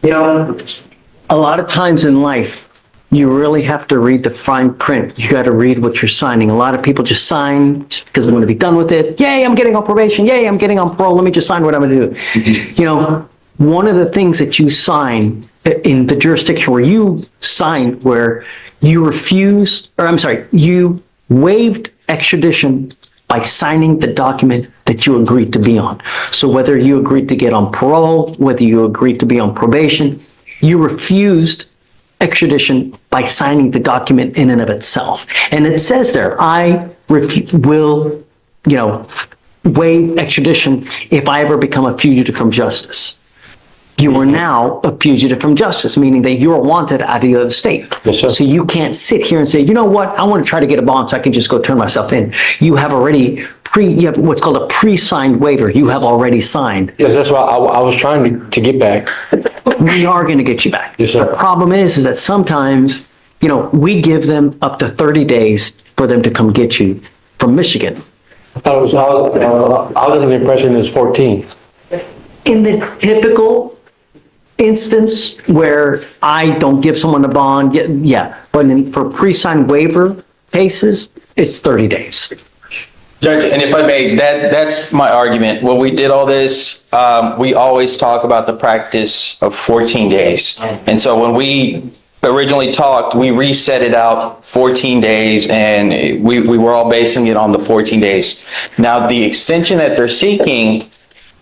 You know, a lot of times in life, you really have to read the fine print. You got to read what you're signing. A lot of people just sign just because they're going to be done with it. Yay, I'm getting on probation. Yay, I'm getting on parole. Let me just sign what I'm going to do. You know, one of the things that you sign in the jurisdiction where you signed, where you refused, or I'm sorry, you waived extradition by signing the document that you agreed to be on. So whether you agreed to get on parole, whether you agreed to be on probation, you refused extradition by signing the document in and of itself. And it says there, I will, waive extradition if I ever become a fugitive from justice. You are now a fugitive from justice, meaning that you are wanted out of the other state. Yes, sir. So you can't sit here and say, you know what, I want to try to get a bond so I can just go turn myself in. You have already you have what's called a pre-signed waiver. You have already signed. Yes, that's why I was trying to get back. We are going to get you back. Yes, sir. The problem is that sometimes, we give them up to 30 days for them to come get you from Michigan. I was under the impression it was 14. In the typical instance where I don't give someone a bond, yeah, but for pre-signed waiver cases, it's 30 days. Judge, and if I may, that's my argument. When we did all this, we always talk about the practice of 14 days. And so when we originally talked, we reset it out 14 days, and we were all basing it on the 14 days. Now, the extension that they're seeking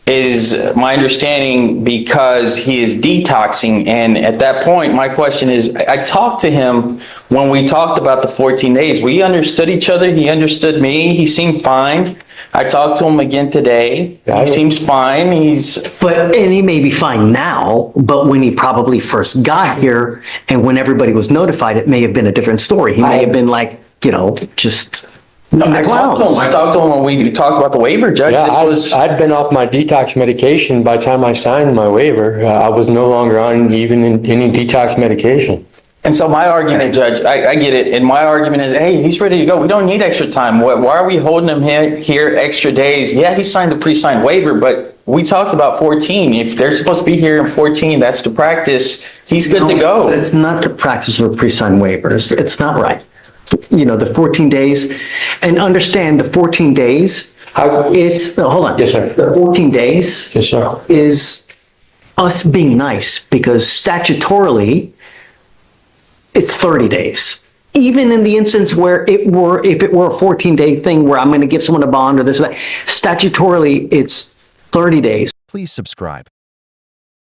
is, my understanding, because he is detoxing. And at that point, my question is, I talked to him when we talked about the 14 days. We understood each other. He understood me. He seemed fine. I talked to him again today. He seems fine. And he may be fine now, but when he probably first got here and when everybody was notified, it may have been a different story. He may have been like, just... No, I talked to him when we talked about the waiver, Judge. Yeah, I'd been off my detox medication by the time I signed my waiver. I was no longer on even any detox medication. And so my argument, Judge, I get it. And my argument is, hey, he's ready to go. We don't need extra time. Why are we holding him here extra days? Yeah, he signed the pre-signed waiver, but we talked about 14. If they're supposed to be here in 14, that's the practice. He's good to go. It's not the practice of pre-signed waivers. It's not right. The 14 days, and understand the 14 days, hold on. Yes, sir. The 14 days Yes, sir. is us being nice, because statutorily, it's 30 days. Even in the instance where if it were a 14-day thing where I'm going to give someone a bond or this or that, statutorily, it's 30 days. Please subscribe.